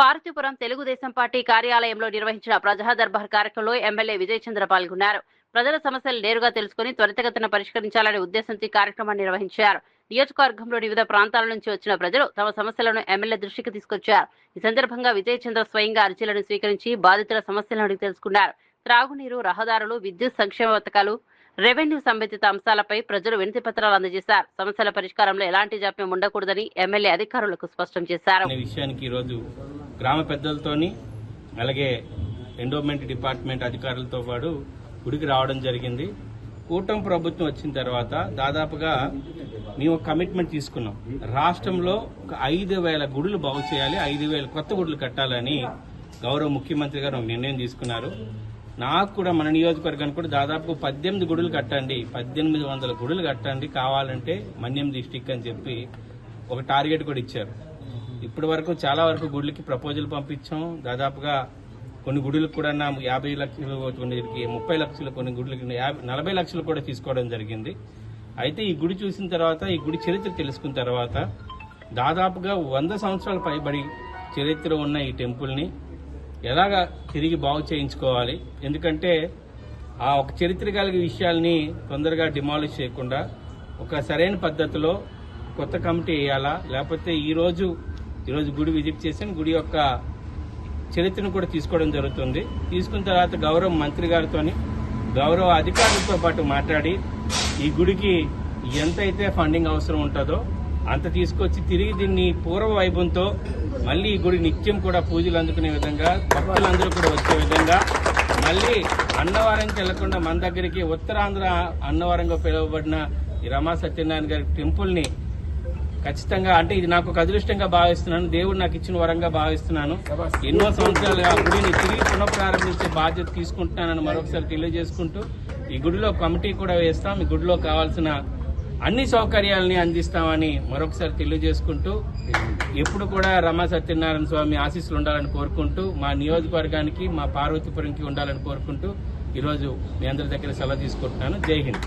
Parvathipuram Telugu Desam party కార్యాలయంలో నిర్వహించిన ప్రజా దర్బార్ కార్యక్రమంలో ఎమ్మెల్యే విజయ్ చంద్ర పాల్గొన్నారు. ప్రజల సమస్యలు నేరుగా తెలుసుకుని త్వరితగతిన పరిష్కరించాలనే ఉద్దేశంతో కార్యక్రమాన్ని నిర్వహించారు. నియోజకవర్గంలోని వివిధ ప్రాంతాల నుంచి వచ్చిన ప్రజలు తమ సమస్యలను ఎమ్మెల్యే దృష్టికి తీసుకొచ్చారు. ఈ సందర్భంగా విజయ్ చంద్ర స్వయంగా అర్జీలను స్వీకరించి బాధితుల సమస్యలను అడిగి తెలుసుకున్నారు. త్రాగునీరు, రహదారులు, విద్యుత్ సంక్షేమ పథకాలు, రెవెన్యూ సంబంధిత అంశాలపై ప్రజలు వినతి పత్రాలు అందజేశారు. సమస్యల పరిష్కారంలో ఎలాంటి జాప్యం ఉండకూడదని ఎమ్మెల్యే అధికారులకు స్పష్టం చేశారు. విషయానికి ఈరోజు గ్రామ పెద్దలతోని అలాగే ఎండోమెంట్ డిపార్ట్మెంట్ అధికారులతో పాటు గుడికి రావడం జరిగింది. కూటమి ప్రభుత్వం వచ్చిన తర్వాత దాదాపుగా మేము కమిట్మెంట్ తీసుకున్నాం. రాష్ట్రంలో ఒక 5,000 గుడులు బాగు చేయాలి, 5,000 కొత్త గుడులు కట్టాలని గౌరవ ముఖ్యమంత్రి గారు ఒక నిర్ణయం తీసుకున్నారు. నాకు కూడా మన నియోజకవర్గానికి కూడా దాదాపు 18 గుడులు కట్టండి, 1800 గుడులు కట్టండి కావాలంటే మన్యం డిస్టిక్ అని చెప్పి ఒక టార్గెట్ కూడా ఇచ్చారు. ఇప్పటి వరకు చాలా వరకు గుడులకి ప్రపోజల్ పంపించాం. దాదాపుగా కొన్ని గుడులకు కూడా 50 లక్షలు, కొన్నిటికి 30 లక్షలు, కొన్ని గుడులకి 40 లక్షలు కూడా తీసుకోవడం జరిగింది. అయితే ఈ గుడి చూసిన తర్వాత, ఈ గుడి చరిత్ర తెలుసుకున్న తర్వాత దాదాపుగా 100 సంవత్సరాల పైబడి చరిత్ర ఉన్న ఈ టెంపుల్ని ఎలాగా తిరిగి బాగు చేయించుకోవాలి. ఎందుకంటే ఆ ఒక చరిత్ర కలిగే విషయాల్ని తొందరగా డిమాలిష్ చేయకుండా ఒక సరైన పద్ధతిలో కొత్త కమిటీ వేయాలా, లేకపోతే ఈరోజు గుడి విజిట్ చేసి గుడి యొక్క చరిత్రను కూడా తీసుకోవడం జరుగుతుంది. తీసుకున్న తర్వాత గౌరవ మంత్రి గారితో, గౌరవ అధికారులతో పాటు మాట్లాడి ఈ గుడికి ఎంతైతే ఫండింగ్ అవసరం ఉంటుందో అంత తీసుకొచ్చి తిరిగి దీన్ని పూర్వ వైభవంతో మళ్ళీ ఈ గుడి నిత్యం కూడా పూజలు అందుకునే విధంగా, భక్తులందరూ కూడా వచ్చే విధంగా, మళ్ళీ అన్నవరంకి వెళ్లకుండా మన దగ్గరికి ఉత్తరాంధ్ర అన్నవరంగా పిలువబడిన ఈ రమా సత్యనారాయణ గారి టెంపుల్ ని ఖచ్చితంగా, అంటే ఇది నాకు ఒక అదృష్టంగా భావిస్తున్నాను, దేవుడు నాకు ఇచ్చిన వరంగా భావిస్తున్నాను. ఎన్నో సంవత్సరాలుగా గుడిని తిరిగి పునఃప్రారంభించే బాధ్యత తీసుకుంటున్నానని మరొకసారి తెలియజేసుకుంటూ ఈ గుడిలో కమిటీ కూడా వేస్తాం. ఈ గుడిలో కావాల్సిన అన్ని సౌకర్యాలని అందిస్తామని మరొకసారి తెలియజేసుకుంటూ ఎప్పుడు కూడా రమా సత్యనారాయణ స్వామి ఆశీస్సులు ఉండాలని కోరుకుంటూ, మా నియోజకవర్గానికి, మా పార్వతీపురంకి ఉండాలని కోరుకుంటూ ఈరోజు మీ అందరి దగ్గర సెలవు తీసుకుంటున్నాను. జై హింద్.